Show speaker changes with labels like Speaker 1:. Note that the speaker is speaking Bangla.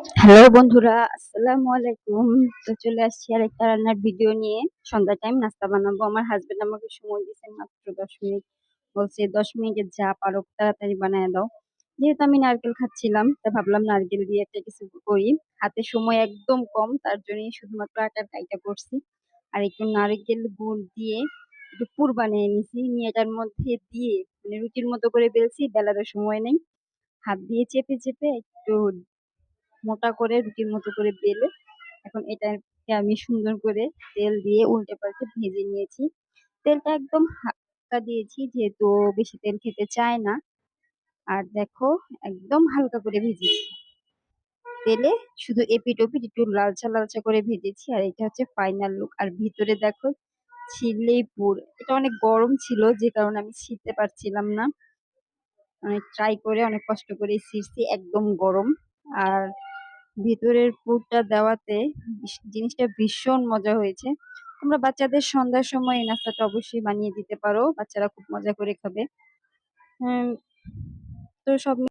Speaker 1: হ্যালো বন্ধুরা, আসসালামু আলাইকুম। তো চলে আসছি আরেকটা রান্নার ভিডিও নিয়ে। সন্ধ্যা টাইম নাস্তা বানাবো। আমার হাজবেন্ড আমাকে সময় দিয়েছে মাত্র 10 মিনিট। বলছে 10 মিনিটে যা পারো তাড়াতাড়ি বানায় দাও। যেহেতু আমি নারকেল খাচ্ছিলাম, তা ভাবলাম নারকেল দিয়ে একটা কিছু করি। হাতে সময় একদম কম, তার জন্যই শুধুমাত্র আটার কাইটা করছি। আর একটু নারকেল গুড় দিয়ে একটু পুর বানিয়ে নিছি, নিয়ে এটার মধ্যে দিয়ে মানে রুটির মতো করে বেলছি, বেলারও সময় নেই। হাত দিয়ে চেপে চেপে একটু মোটা করে রুটির মতো করে বেলে এখন এটাকে আমি সুন্দর করে তেল দিয়ে উল্টে পাল্টে ভেজে নিয়েছি। তেলটা একদম হালকা দিয়েছি, যেহেতু ও বেশি তেল খেতে চায় না। আর দেখো, একদম হালকা করে ভেজেছি তেলে, শুধু এপিট ওপিট একটু লালচা লালচা করে ভেজেছি। আর এটা হচ্ছে ফাইনাল লুক। আর ভিতরে দেখো, ছিললেই পুর। এটা অনেক গরম ছিল, যে কারণে আমি ছিলতে পারছিলাম না। অনেক ট্রাই করে অনেক কষ্ট করে ছিঁড়ছি, একদম গরম। আর ভিতরের পুরটা দেওয়াতে জিনিসটা ভীষণ মজা হয়েছে। তোমরা বাচ্চাদের সন্ধ্যার সময় এই নাস্তাটা অবশ্যই বানিয়ে দিতে পারো, বাচ্চারা খুব মজা করে খাবে। তো সব